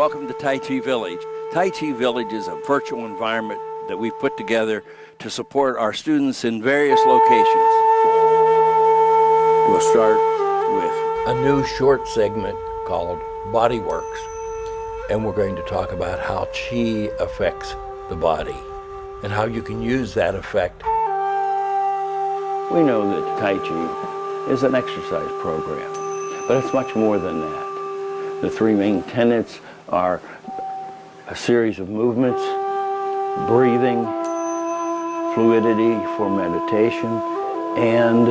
welcome to Tai Chi Village. Tai Chi Village is a virtual environment that we've put together to support our students in various locations. We'll start with a new short segment called Body Works, and we're going to talk about how Qi affects the body and how you can use that effect. We know that Tai Chi is an exercise program, but it's much more than that. The three main tenets are a series of movements, breathing, fluidity for meditation, and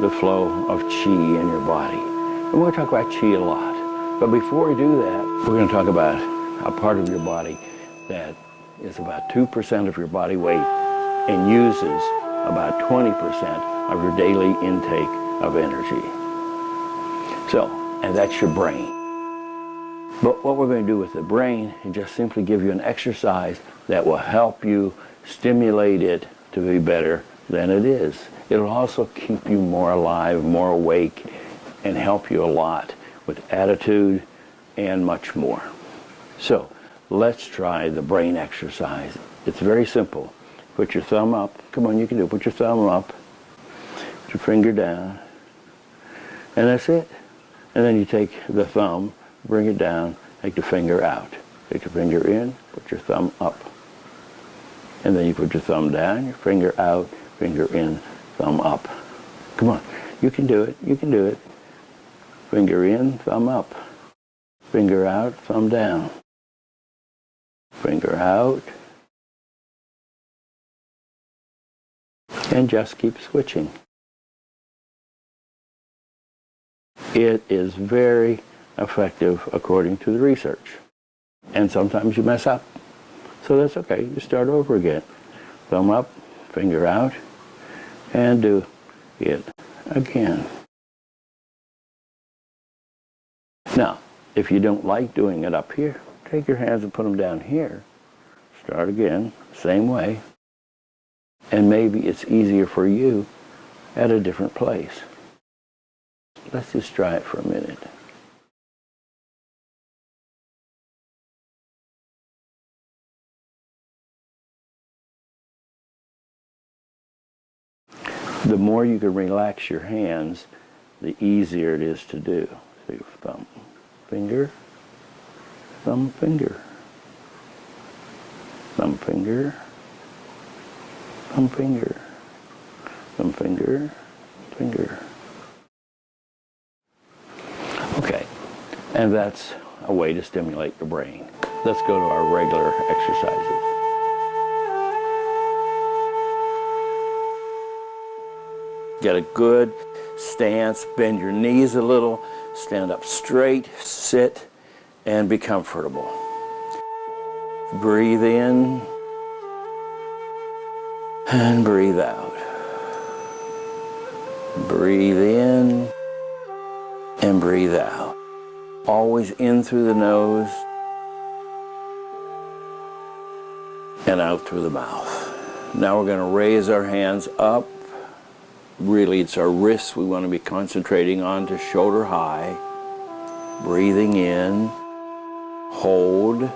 the flow of Qi in your body. And we're going to talk about Qi a lot. But before we do that, we're going to talk about a part of your body that is about 2% of your body weight and uses about 20% of your daily intake of energy. So, and that's your brain. But what we're going to do with the brain is just simply give you an exercise that will help you stimulate it to be better than it is. It'll also keep you more alive, more awake, and help you a lot with attitude and much more. So let's try the brain exercise. It's very simple. Put your thumb up. Come on, you can do it. Put your thumb up. Put your finger down. And that's it. And then you take the thumb, bring it down, take the finger out. Take your finger in, put your thumb up. And then you put your thumb down, your finger out, finger in, thumb up. Come on, you can do it, you can do it. Finger in, thumb up. Finger out, thumb down. Finger out. And just keep switching. It is very effective according to the research. And sometimes you mess up. So that's okay. You start over again. Thumb up, finger out, and do it again. Now, if you don't like doing it up here, take your hands and put them down here. Start again, same way. And maybe it's easier for you at a different place. Let's just try it for a minute. The more you can relax your hands, the easier it is to do. So your thumb, finger, thumb, finger, thumb, finger, thumb, finger, thumb, finger, finger. Okay, and that's a way to stimulate your brain. Let's go to our regular exercises. Get a good stance, bend your knees a little, stand up straight, sit, and be comfortable. Breathe in and breathe out. Breathe in and breathe out. Always in through the nose and out through the mouth. Now we're going to raise our hands up. Really, it's our wrists we want to be concentrating on to shoulder high. Breathing in, hold,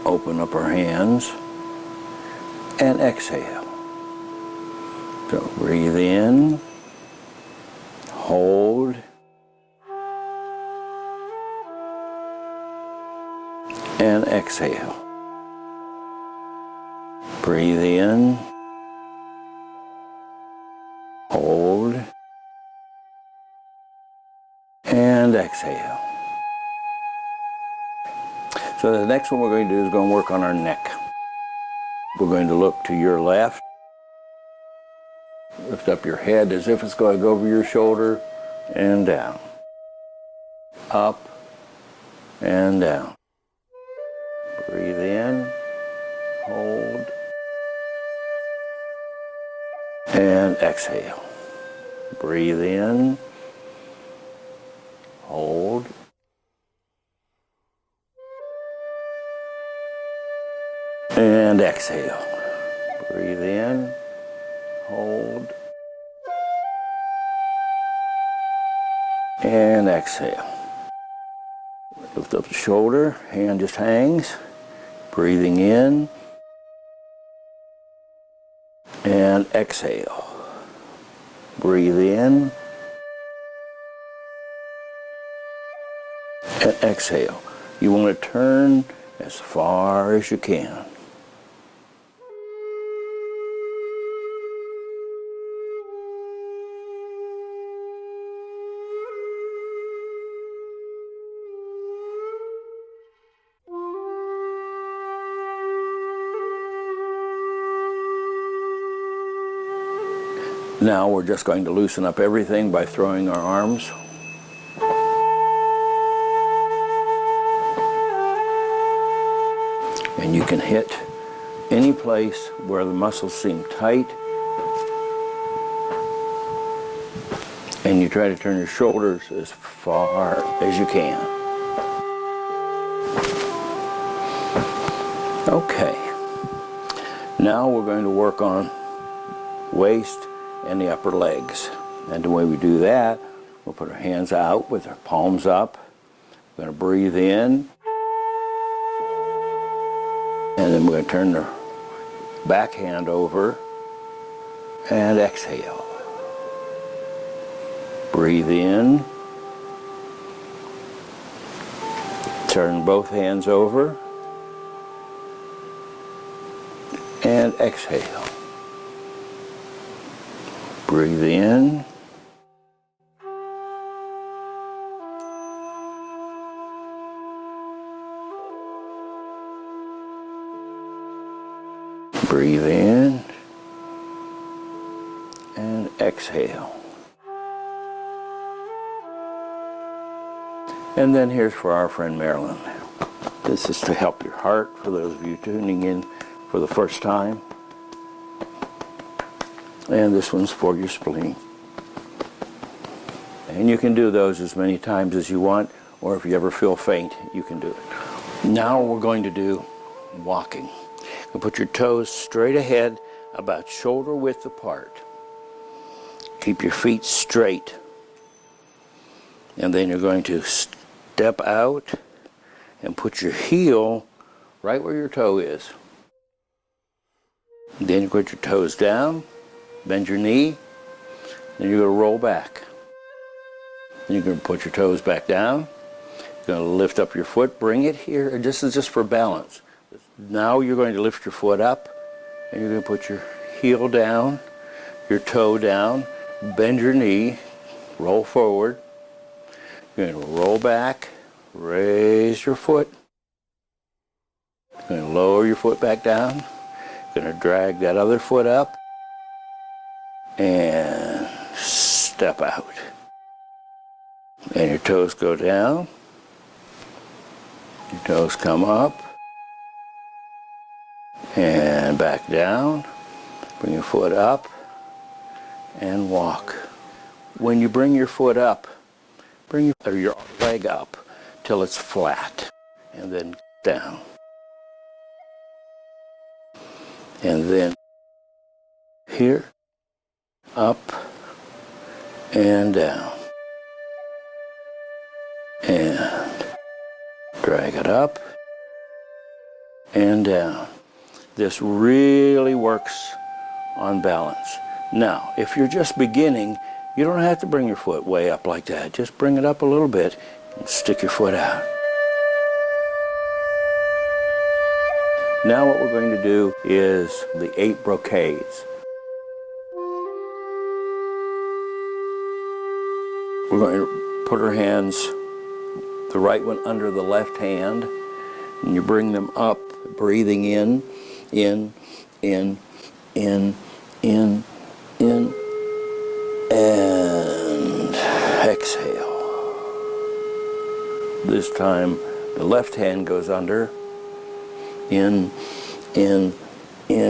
open up our hands, and exhale. So breathe in, hold, and exhale. Breathe in, hold, and exhale. So the next one we're going to do is going to work on our neck. We're going to look to your left. Lift up your head as if it's going to go over your shoulder and down. Up and down. Breathe in, hold, and exhale. Breathe in, hold, and exhale. Breathe in, hold, and exhale. Lift up the shoulder, hand just hangs. Breathing in. And exhale. Breathe in. And exhale. You want to turn as far as you can. Now we're just going to loosen up everything by throwing our arms. And you can hit any place where the muscles seem tight. And you try to turn your shoulders as far as you can. Okay. Now we're going to work on waist and the upper legs. And the way we do that, we'll put our hands out with our palms up. We're going to breathe in. And then we're going to turn the back hand over and exhale. Breathe in. Turn both hands over and exhale. Breathe in. Breathe in and exhale. And then here's for our friend Marilyn. This is to help your heart, for those of you tuning in for the first time. And this one's for your spleen. And you can do those as many times as you want, or if you ever feel faint, you can do it. Now we're going to do walking. You put your toes straight ahead, about shoulder width apart. Keep your feet straight. And then you're going to step out and put your heel right where your toe is. Then you put your toes down. Bend your knee, then you're going to roll back. Then you're going to put your toes back down. You're going to lift up your foot, bring it here. This is just for balance. Now you're going to lift your foot up, and you're going to put your heel down, your toe down, bend your knee, roll forward. You're going to roll back, raise your foot. You're going to lower your foot back down. You're going to drag that other foot up. And step out. And your toes go down. Your toes come up. And back down. Bring your foot up. And walk. When you bring your foot up, bring your leg up till it's flat. And then down. And then here. Up and down. And drag it up and down. This really works on balance. Now, if you're just beginning, you don't have to bring your foot way up like that. Just bring it up a little bit and stick your foot out. Now what we're going to do is the 8 brocades. We're going to put our hands, the right one under the left hand, and you bring them up, breathing in, and exhale. This time the left hand goes under, in, and out.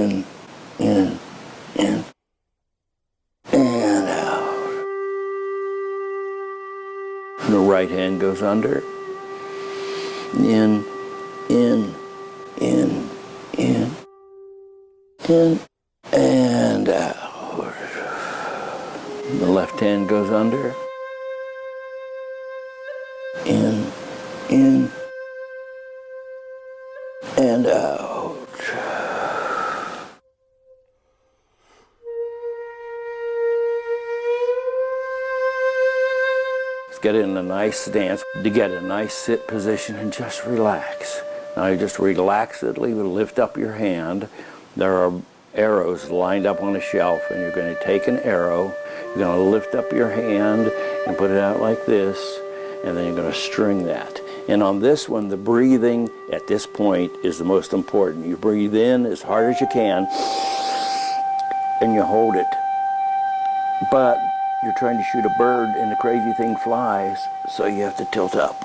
The right hand goes under, in, and out. The left hand goes under, in, get in a nice stance, to get a nice sit position, and just relax. Now you just relaxedly lift up your hand. There are arrows lined up on a shelf, and you're going to take an arrow, you're going to lift up your hand and put it out like this, and then you're going to string that. And on this one, the breathing at this point is the most important. You breathe in as hard as you can, and you hold it. But you're trying to shoot a bird, and the crazy thing flies, so you have to tilt up.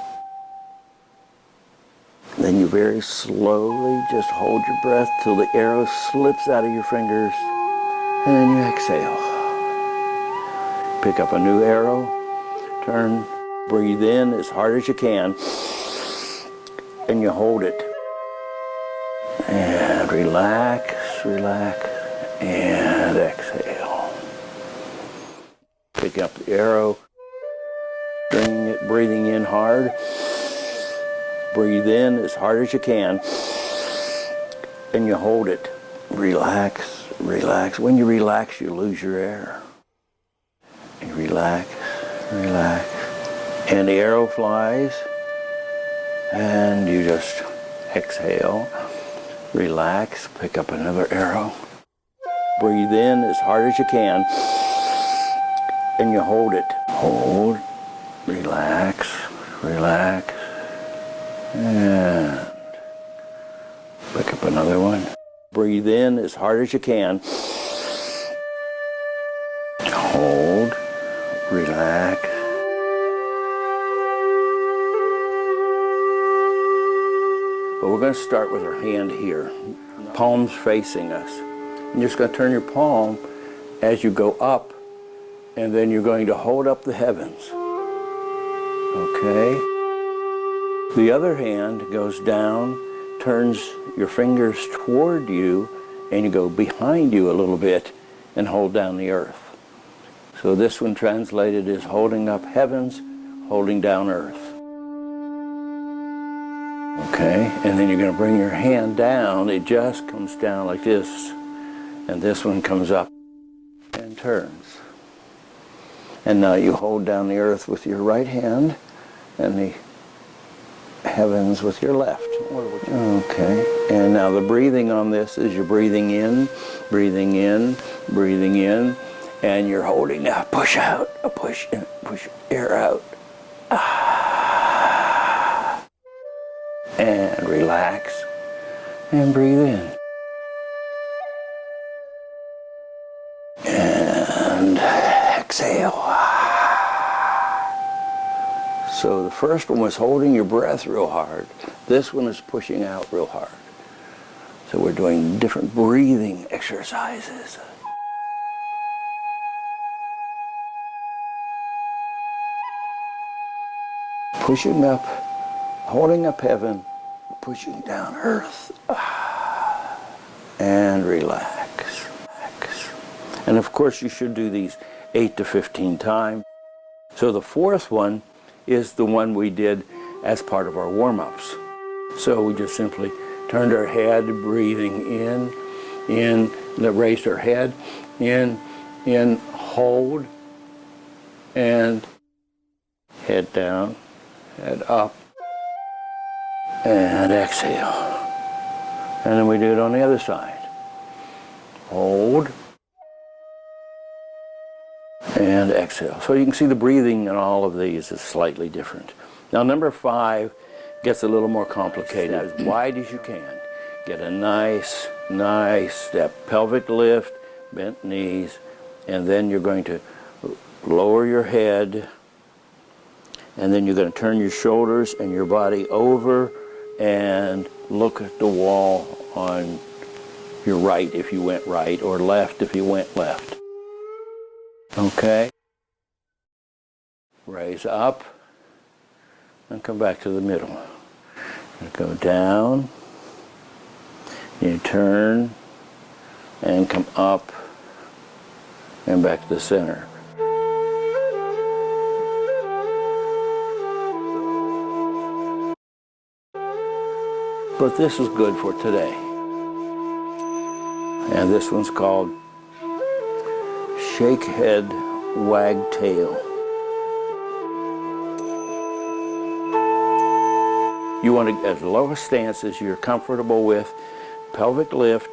Then you very slowly just hold your breath till the arrow slips out of your fingers, and then you exhale. Pick up a new arrow, turn, breathe in as hard as you can, and you hold it. And relax, relax, and exhale. Pick up the arrow, stringing it, breathing in hard. Breathe in as hard as you can, and you hold it. Relax, relax. When you relax, you lose your air. And relax, relax. And the arrow flies, and you just exhale, relax, pick up another arrow. Breathe in as hard as you can, and you hold it. Hold, relax, relax. And pick up another one. Breathe in as hard as you can. Hold, relax. But we're going to start with our hand here. Palms facing us. You're just going to turn your palm as you go up, and then you're going to hold up the heavens. Okay? The other hand goes down, turns your fingers toward you, and you go behind you a little bit and hold down the earth. So this one translated is holding up heavens, holding down earth. Okay, and then you're going to bring your hand down. It just comes down like this, and this one comes up and turns. And now you hold down the earth with your right hand and the heavens with your left. Okay, and now the breathing on this is you're breathing in, breathing in, breathing in, and you're holding a push out, a push in, push air out. And relax and breathe in. And exhale. So the first one was holding your breath real hard. This one is pushing out real hard. So we're doing different breathing exercises. Pushing up, holding up heaven, pushing down earth. And relax. And of course you should do these 8 to 15 times. So the fourth one is the one we did as part of our warm-ups. So we just simply turned our head, breathing in, raised our head, in, hold, and head down, head up, and exhale. And then we do it on the other side. Hold, and exhale. So you can see the breathing in all of these is slightly different. Now number 5 gets a little more complicated. As wide as you can. Get a nice step. Pelvic lift, bent knees, and then you're going to lower your head, and then you're going to turn your shoulders and your body over and look at the wall on your right if you went right, or left if you went left. Okay? Raise up and come back to the middle. You go down, you turn and come up and back to the center. But this is good for today. And this one's called Shake Head, Wag Tail. You want to, at the lowest stances you're comfortable with, pelvic lift,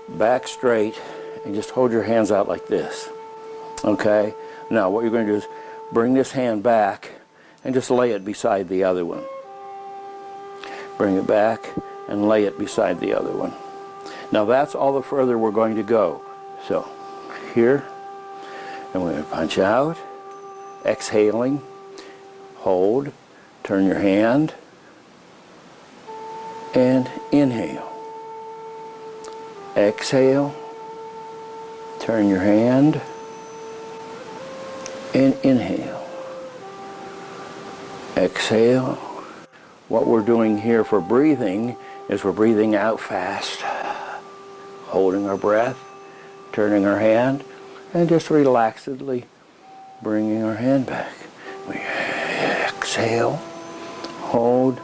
back straight, and just hold your hands out like this. Okay? Now what you're going to do is bring this hand back and just lay it beside the other one. Bring it back and lay it beside the other one. Now that's all the further we're going to go. So here, and we're going to punch out, exhaling, hold, turn your hand, and inhale. Exhale, turn your hand, and inhale. Exhale. What we're doing here for breathing is we're breathing out fast, holding our breath, turning our hand, and just relaxedly bringing our hand back. We exhale, hold,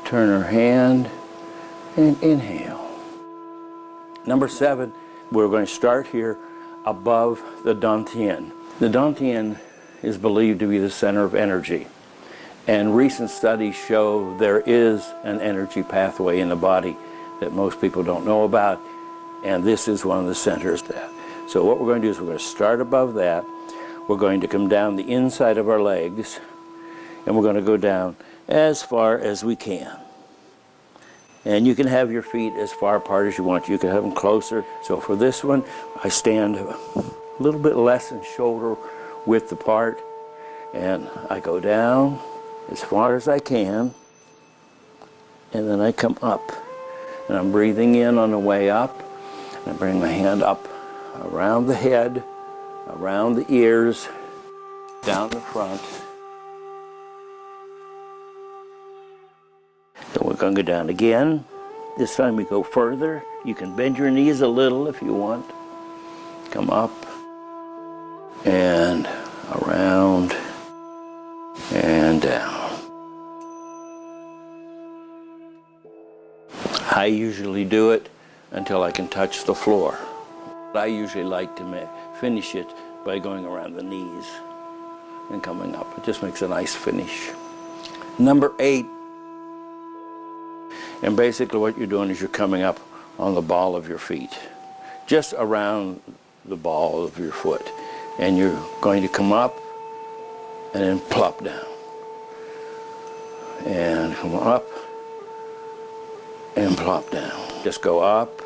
turn our hand, and inhale. Number 7, we're going to start here above the dantian. The dantian is believed to be the center of energy. And recent studies show there is an energy pathway in the body that most people don't know about, and this is one of the centers of that. So what we're going to do is we're going to start above that. We're going to come down the inside of our legs, and we're going to go down as far as we can. And you can have your feet as far apart as you want. You can have them closer. So for this one, I stand a little bit less than shoulder width apart, and I go down as far as I can, and then I come up, and I'm breathing in on the way up, and I bring my hand up around the head, around the ears, down the front. Then we're going to go down again. This time we go further. You can bend your knees a little if you want. Come up and around and down. I usually do it until I can touch the floor. I usually like to finish it by going around the knees and coming up. It just makes a nice finish. Number 8. And basically what you're doing is you're coming up on the ball of your feet, just around the ball of your foot. And you're going to come up and then plop down. And come up and plop down. Just go up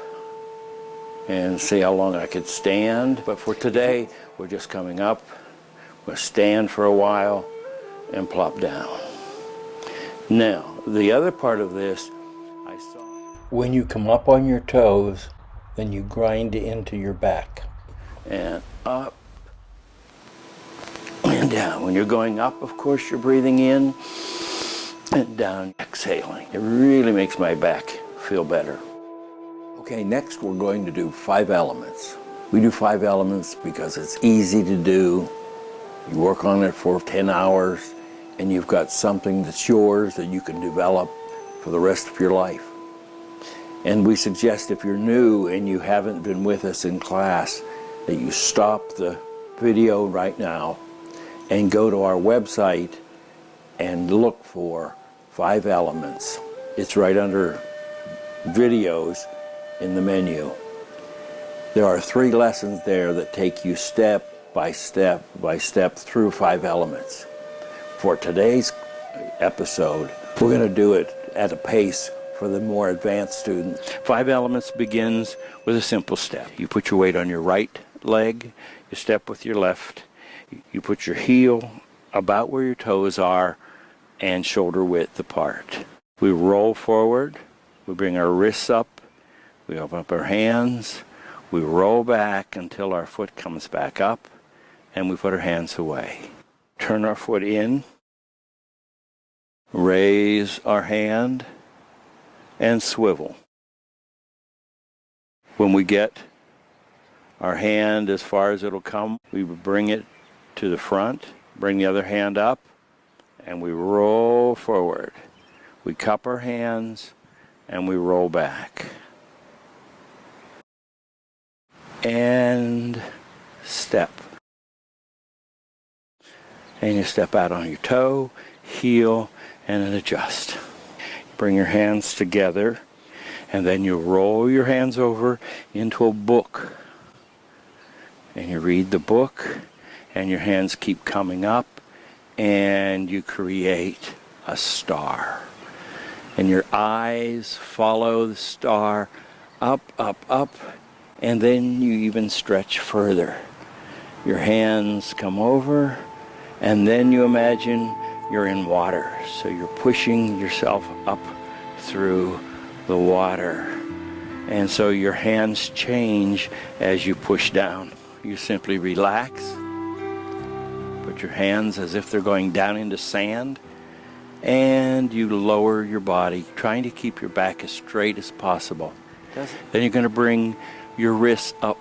and see how long I could stand. But for today, we're just coming up. We'll stand for a while and plop down. Now, the other part of this, I saw. When you come up on your toes, then you grind into your back. And up and down. When you're going up, of course, you're breathing in and down, exhaling. It really makes my back feel better. Okay, next we're going to do 5 elements. We do 5 elements because it's easy to do. You work on it for 10 hours and you've got something that's yours that you can develop for the rest of your life. And we suggest if you're new and you haven't been with us in class, that you stop the video right now and go to our website and look for 5 elements. It's right under videos in the menu. There are 3 lessons there that take you step by step by step through 5 elements. For today's episode, we're going to do it at a pace for the more advanced students. 5 elements begins with a simple step. You put your weight on your right leg, you step with your left, you put your heel about where your toes are and shoulder width apart. We roll forward, we bring our wrists up, we open up our hands, we roll back until our foot comes back up, and we put our hands away. Turn our foot in, raise our hand, and swivel. When we get our hand as far as it'll come, we bring it to the front, bring the other hand up, and we roll forward. We cup our hands, and we roll back. And step. And you step out on your toe, heel, and then adjust. Bring your hands together, and then you roll your hands over into a book. And you read the book, and your hands keep coming up, and you create a star. And your eyes follow the star up, up, up, and then you even stretch further. Your hands come over, and then you imagine you're in water. So you're pushing yourself up through the water. And so your hands change as you push down. You simply relax. Put your hands as if they're going down into sand. And you lower your body, trying to keep your back as straight as possible. Then you're going to bring your wrists up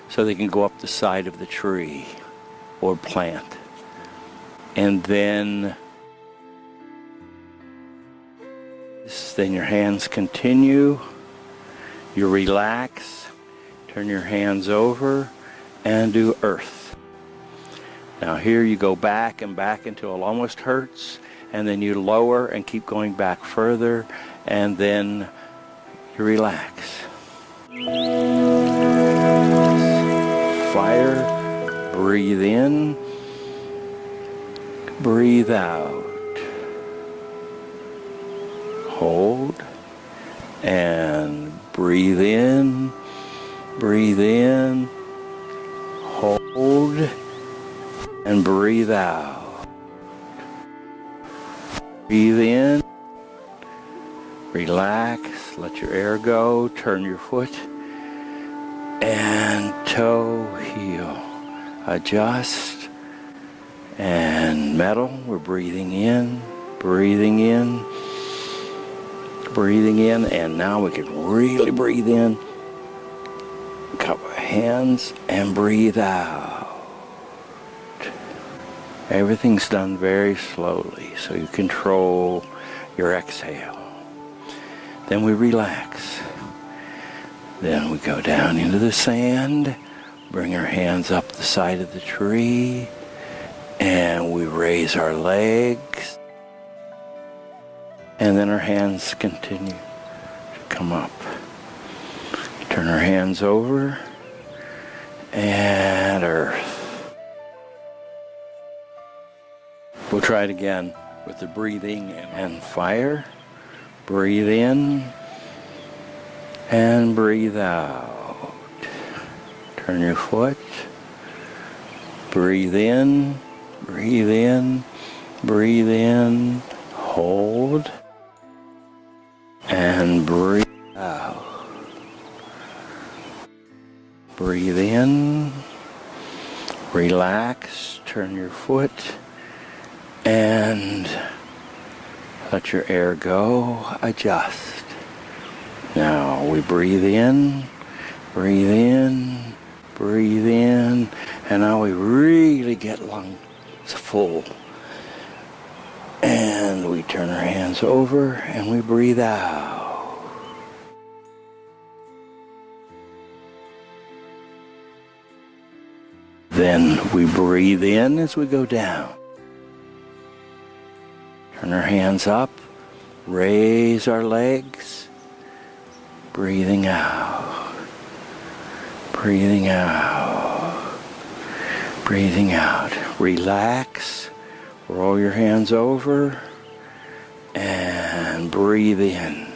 so they can go up the side of the tree or plant. And then your hands continue. You relax, turn your hands over, and do earth. Now here you go back and back until it almost hurts, and then you lower and keep going back further, and then you relax. Fire, breathe in, breathe out. Hold, and breathe in, hold, and breathe out. Breathe in, relax, let your air go, turn your foot, and toe, heel, adjust, and metal, we're breathing in, and now we can really breathe in. Cup of hands and breathe out. Everything's done very slowly, so you control your exhale. Then we relax. Then we go down into the sand, bring our hands up the side of the tree, and we raise our legs. And then our hands continue to come up. Turn our hands over, and earth. We'll try it again with the breathing and fire. Breathe in and breathe out. Turn your foot. Breathe in, hold, and breathe out. Breathe in, relax, turn your foot, and let your air go, adjust. Now we breathe in, and now we really get lungs full. And we turn our hands over and we breathe out. Then we breathe in as we go down. Turn our hands up, raise our legs, breathing out, breathing out. Relax, roll your hands over, and breathe in.